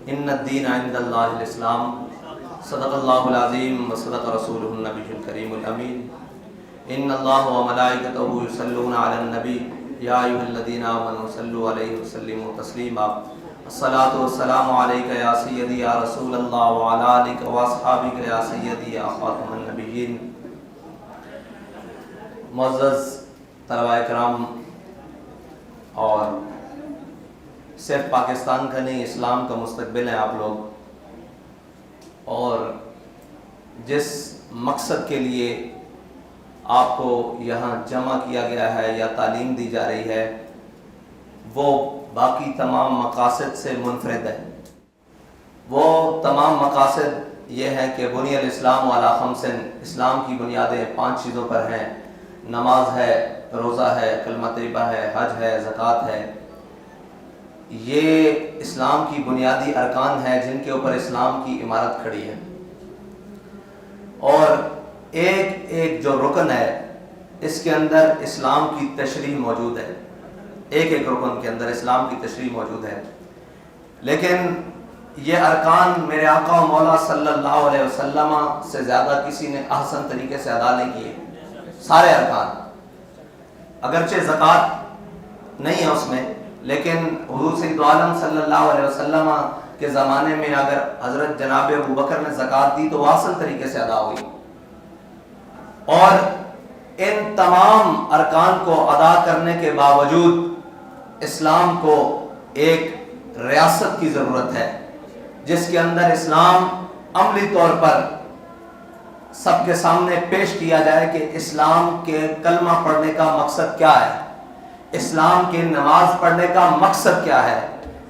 ان الدین عند اللہ الاسلام صدق اللہ العظیم و صدق رسولہ النبی الکریم الامین ان اللہ و ملائکتہ یصلون علی النبی یا ایھا الذین آمنوا صلوا علیہ وسلموا تسلیما الصلاۃ والسلام علیک یا سیدی یا رسول اللہ وعلی آلک و اصحابک یا سیدی یا خاتم النبیین۔ معزز طلباء کرام اور صرف پاکستان کا نہیں اسلام کا مستقبل ہیں آپ لوگ، اور جس مقصد کے لیے آپ کو یہاں جمع کیا گیا ہے یا تعلیم دی جا رہی ہے وہ باقی تمام مقاصد سے منفرد ہے۔ وہ تمام مقاصد یہ ہیں کہ بنی الاسلام علی خمس، اسلام کی بنیادیں 5 چیزوں پر ہیں، نماز ہے، روزہ ہے، کلمہ طیبہ ہے، حج ہے، زکوٰۃ ہے۔ یہ اسلام کی بنیادی ارکان ہیں جن کے اوپر اسلام کی عمارت کھڑی ہے، اور ایک ایک جو رکن ہے اس کے اندر اسلام کی تشریح موجود ہے، ایک ایک رکن کے اندر اسلام کی تشریح موجود ہے۔ لیکن یہ ارکان میرے آقا و مولا صلی اللہ علیہ وسلم سے زیادہ کسی نے احسن طریقے سے ادا نہیں کیے۔ سارے ارکان، اگرچہ زکوٰۃ نہیں ہے اس میں، لیکن حضور سید عالم صلی اللہ علیہ وسلم کے زمانے میں اگر حضرت جناب ابوبکر نے زکوٰۃ دی تو وہ اصل طریقے سے ادا ہوئی، اور ان تمام ارکان کو ادا کرنے کے باوجود اسلام کو ایک ریاست کی ضرورت ہے جس کے اندر اسلام عملی طور پر سب کے سامنے پیش کیا جائے کہ اسلام کے کلمہ پڑھنے کا مقصد کیا ہے، اسلام کے نماز پڑھنے کا مقصد کیا ہے،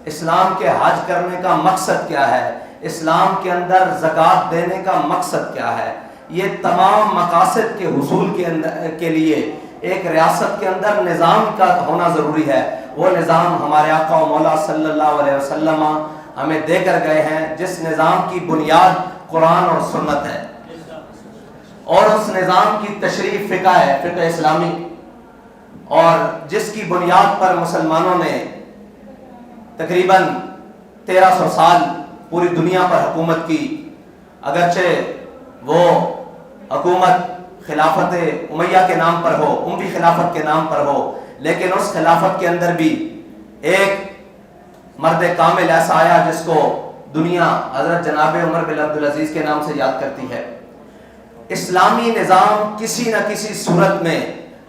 اسلام کے حج کرنے کا مقصد کیا ہے، اسلام کے اندر زکوٰۃ دینے کا مقصد کیا ہے۔ یہ تمام مقاصد کے حصول کے لیے ایک ریاست کے اندر نظام کا ہونا ضروری ہے۔ وہ نظام ہمارے آقا و مولا صلی اللہ علیہ وسلم ہمیں دے کر گئے ہیں، جس نظام کی بنیاد قرآن اور سنت ہے، اور اس نظام کی تشریح فقہ ہے، فقہ اسلامی، اور جس کی بنیاد پر مسلمانوں نے تقریباً 1300 سال پوری دنیا پر حکومت کی۔ اگرچہ وہ حکومت خلافت امیہ کے نام پر ہو، اموی خلافت کے نام پر ہو، لیکن اس خلافت کے اندر بھی ایک مرد کامل ایسا آیا جس کو دنیا حضرت جناب عمر بن عبدالعزیز کے نام سے یاد کرتی ہے۔ اسلامی نظام کسی نہ کسی صورت میں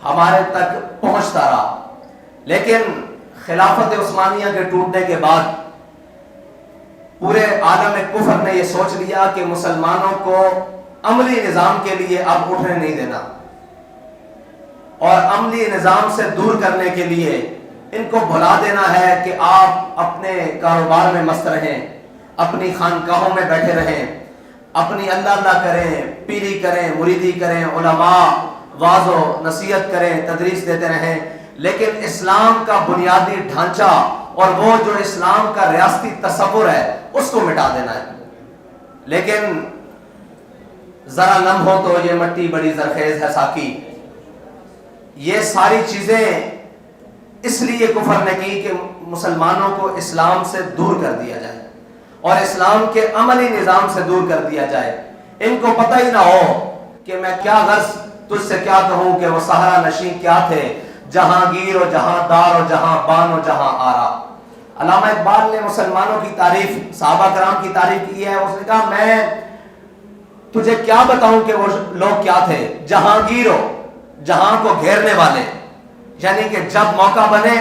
ہمارے تک پہنچتا رہا، لیکن خلافت عثمانیہ کے ٹوٹنے کے بعد پورے عالم کفر نے یہ سوچ لیا کہ مسلمانوں کو عملی نظام کے لیے اب اٹھنے نہیں دینا، اور عملی نظام سے دور کرنے کے لیے ان کو بھلا دینا ہے کہ آپ اپنے کاروبار میں مست رہیں، اپنی خانقاہوں میں بیٹھے رہیں، اپنی اللہ اللہ کریں، پیری کریں، مریدی کریں، علماء واعظ و نصیحت کریں، تدریس دیتے رہیں، لیکن اسلام کا بنیادی ڈھانچہ اور وہ جو اسلام کا ریاستی تصور ہے اس کو مٹا دینا ہے۔ لیکن ذرا نم ہو تو یہ مٹی بڑی زرخیز ہے ساقی، یہ ساری چیزیں اس لیے کفر نے کی کہ مسلمانوں کو اسلام سے دور کر دیا جائے اور اسلام کے عملی نظام سے دور کر دیا جائے۔ ان کو پتہ ہی نہ ہو کہ میں کیا غرض تجھ سے کیا کہوں کہ وہ صحرا نشین کیا تھے، جہانگیر و جہاں دار و جہاں بان و جہاں آرا۔ علامہ اقبال نے مسلمانوں کی تعریف، صحابہ کرام کی تعریف کی ہے، اس نے کہا میں تجھے کیا بتاؤں کہ وہ لوگ کیا تھے، جہانگیر ہو، جہاں کو گھیرنے والے، یعنی کہ جب موقع بنے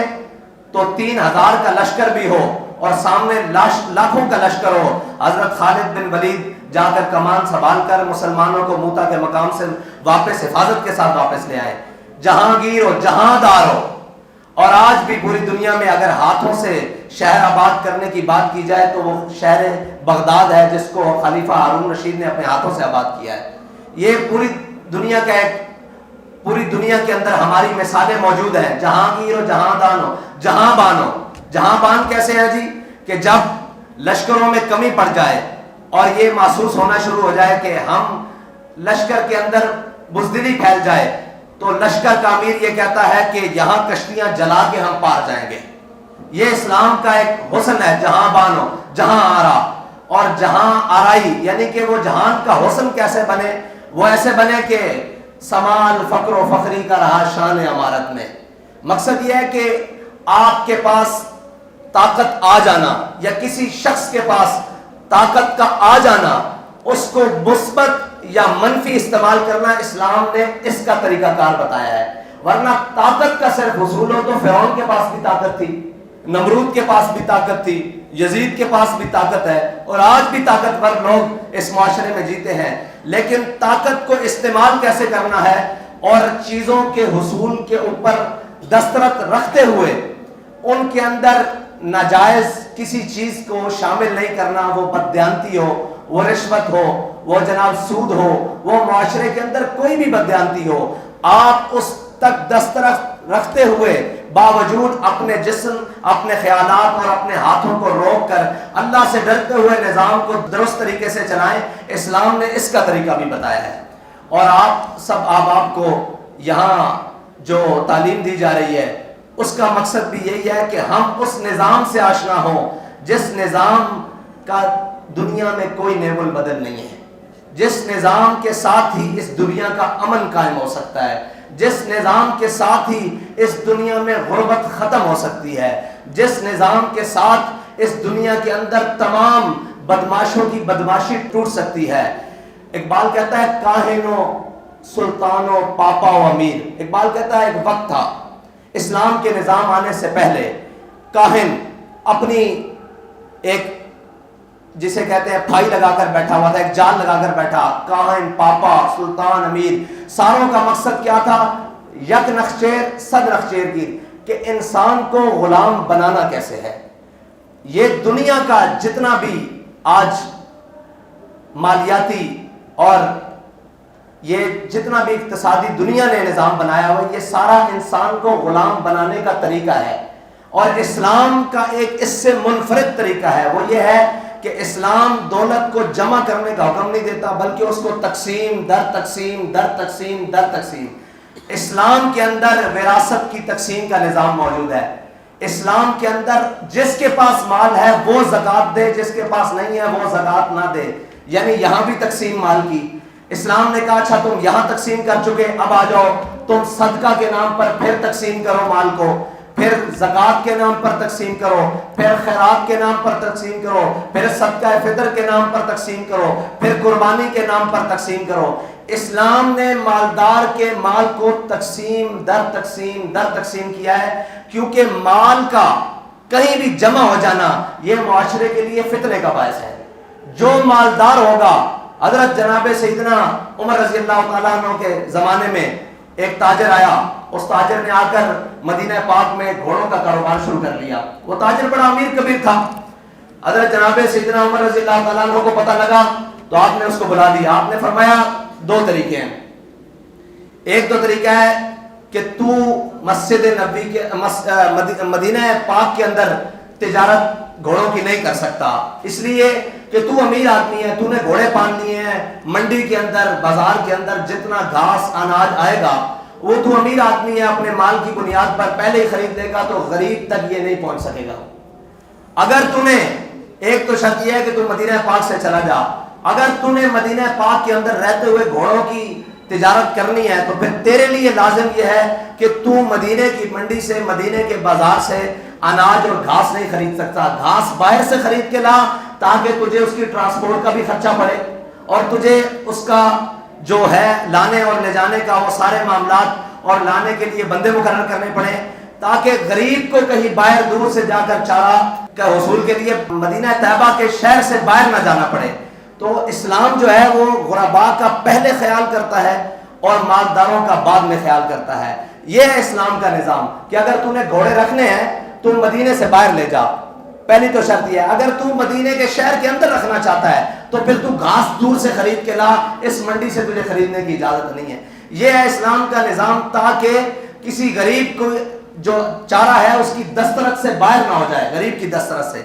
تو 3000 کا لشکر بھی ہو اور سامنے لاکھوں کا لشکر ہو، حضرت خالد بن ولید جا کر کمان سنبھال کر مسلمانوں کو موتا کے مقام سے واپس حفاظت کے ساتھ واپس لے آئے۔ جہانگیر ہو، جہاں دار ہو۔ اور آج بھی پوری دنیا میں اگر ہاتھوں سے شہر آباد کرنے کی بات کی جائے تو وہ شہر بغداد ہے جس کو خلیفہ ہارون رشید نے اپنے ہاتھوں سے آباد کیا ہے۔ یہ پوری دنیا کا ایک، پوری دنیا کے اندر ہماری مثالیں موجود ہیں، جہانگیر ہو، جہاں دان ہو، جہاں بان ہو۔ جہاں بان کیسے ہے جی؟ کہ جب لشکروں میں کمی پڑ جائے اور یہ محسوس ہونا شروع ہو جائے کہ ہم لشکر کے اندر بزدلی پھیل جائے تو لشکر کا امیر یہ کہتا ہے کہ یہاں کشتیاں جلا کے ہم پار جائیں گے، یہ اسلام کا ایک حسن ہے، جہاں بانو جہاں آرا، اور جہاں آرائی یعنی کہ وہ جہان کا حسن کیسے بنے، وہ ایسے بنے کہ سمال فقر و فخری کا رہا شان عمارت میں۔ مقصد یہ ہے کہ آپ کے پاس طاقت آ جانا یا کسی شخص کے پاس طاقت کا آ جانا، اس کو مثبت یا منفی استعمال کرنا اسلام نے اس کا طریقہ کار بتایا ہے۔ ورنہ طاقت کا صرف حصول ہو تو فرعون کے پاس بھی طاقت تھی، نمرود کے پاس بھی طاقت تھی، یزید کے پاس بھی طاقت ہے، اور آج بھی طاقتور لوگ اس معاشرے میں جیتے ہیں۔ لیکن طاقت کو استعمال کیسے کرنا ہے اور چیزوں کے حصول کے اوپر دسترس رکھتے ہوئے ان کے اندر ناجائز کسی چیز کو شامل نہیں کرنا، وہ بددیانتی ہو، وہ رشوت ہو، وہ جناب سود ہو، وہ معاشرے کے اندر کوئی بھی بددیانتی ہو، آپ اس تک دسترس رکھتے ہوئے باوجود اپنے جسم، اپنے خیالات اور اپنے ہاتھوں کو روک کر اللہ سے ڈرتے ہوئے نظام کو درست طریقے سے چلائیں۔ اسلام نے اس کا طریقہ بھی بتایا ہے۔ اور آپ سب احباب کو یہاں جو تعلیم دی جا رہی ہے اس کا مقصد بھی یہی ہے کہ ہم اس نظام سے آشنا ہوں جس نظام کا دنیا میں کوئی نعم البدل نہیں ہے، جس نظام کے ساتھ ہی اس دنیا کا امن قائم ہو سکتا ہے، جس نظام کے ساتھ ہی اس دنیا میں غربت ختم ہو سکتی ہے، جس نظام کے ساتھ اس دنیا کے اندر تمام بدماشوں کی بدماشی ٹوٹ سکتی ہے۔ اقبال کہتا ہے کاہن و سلطان و پاپا و امیر۔ اقبال کہتا ہے ایک وقت تھا اسلام کے نظام آنے سے پہلے کاہن اپنی ایک جسے کہتے ہیں پھائی لگا کر بیٹھا ہوا تھا، ایک جال لگا کر بیٹھا، کاہن، پاپا، سلطان، امیر، ساروں کا مقصد کیا تھا؟ یک نخچیر صد نخچیر گیر، کہ انسان کو غلام بنانا کیسے ہے۔ یہ دنیا کا جتنا بھی آج مالیاتی اور یہ جتنا بھی اقتصادی دنیا نے نظام بنایا ہوا، یہ سارا انسان کو غلام بنانے کا طریقہ ہے۔ اور اسلام کا ایک اس سے منفرد طریقہ ہے، وہ یہ ہے کہ اسلام دولت کو جمع کرنے کا حکم نہیں دیتا بلکہ اس کو تقسیم در تقسیم در تقسیم در تقسیم۔ اسلام کے اندر وراثت کی تقسیم کا نظام موجود ہے۔ اسلام کے اندر جس کے پاس مال ہے وہ زکوٰۃ دے، جس کے پاس نہیں ہے وہ زکوٰۃ نہ دے، یعنی یہاں بھی تقسیم مال کی۔ اسلام نے کہا اچھا تم یہاں تقسیم کر چکے، اب آ جاؤ تم صدقہ کے نام پر پھر تقسیم کرو مال کو، پھر زکوٰۃ کے نام پر تقسیم کرو، پھر خیرات کے نام پر تقسیم کرو، پھر صدقہ فطر کے نام پر تقسیم کرو، پھر قربانی کے نام پر تقسیم کرو۔ اسلام نے مالدار کے مال کو تقسیم در تقسیم در تقسیم کیا ہے، کیونکہ مال کا کہیں بھی جمع ہو جانا یہ معاشرے کے لیے فتنے کا باعث ہے۔ جو مالدار ہوگا، حضرت جناب سیدنا عمر رضی اللہ تعالیٰ عنہ کے زمانے میں ایک تاجر آیا، اس تاجر نے آ کر مدینہ پاک میں گھوڑوں کا کاروبار شروع کر لیا۔ وہ تاجر بڑا امیر کبیر تھا۔ حضرت جناب سیدنا عمر رضی اللہ تعالیٰ عنہ کو پتہ لگا تو آپ نے اس کو بلا لیا۔ آپ نے فرمایا دو طریقے ہیں، ایک تو طریقہ ہے کہ تو مسجد نبی کے مدینہ پاک کے اندر تجارت گھوڑوں کی نہیں کر سکتا، اس لیے کہ تو امیر آدمی ہے، تو نے گھوڑے پال لیے ہیں، منڈی کے اندر بازار کے اندر جتنا گھاس اناج آئے گا وہ تو امیر آدمی ہے، اپنے مال کی بنیاد پر پہلے ہی خرید لے گا تو غریب تک یہ نہیں پہنچ سکے گا۔ اگر تو نے ایک تو شرط یہ ہے کہ تو مدینہ پاک سے چلا جا، اگر تو نے مدینہ پاک کے اندر رہتے ہوئے گھوڑوں کی تجارت کرنی ہے تو پھر تیرے لیے لازم یہ ہے کہ تو مدینے کی منڈی سے، مدینے کے بازار سے اناج اور گھاس نہیں خرید سکتا، گھاس باہر سے خرید کے لا تاکہ تجھے اس کی ٹرانسپورٹ کا بھی خرچہ پڑے اور تجھے اس کا جو ہے لانے اور لے جانے کا وہ سارے معاملات اور لانے کے لیے بندے مقرر کرنے پڑے، تاکہ غریب کو کہیں باہر دور سے جا کر چارہ کا حصول کے لیے مدینہ طیبہ کے شہر سے باہر نہ جانا پڑے۔ تو اسلام جو ہے وہ غرباء کا پہلے خیال کرتا ہے اور مالداروں کا بعد میں خیال کرتا ہے۔ یہ ہے اسلام کا نظام کہ اگر تو نے گھوڑے رکھنے ہیں تو مدینے سے باہر لے جا، پہلی تو شرط یہ ہے۔ اگر تو مدینے کے شہر کے اندر رکھنا چاہتا ہے تو پھر تو گھاس دور سے خرید کے لا، اس منڈی سے تجھے خریدنے کی اجازت نہیں ہے۔ یہ ہے اسلام کا نظام تاکہ کسی غریب کو جو چارہ ہے اس کی دسترس سے باہر نہ ہو جائے، غریب کی دسترس سے۔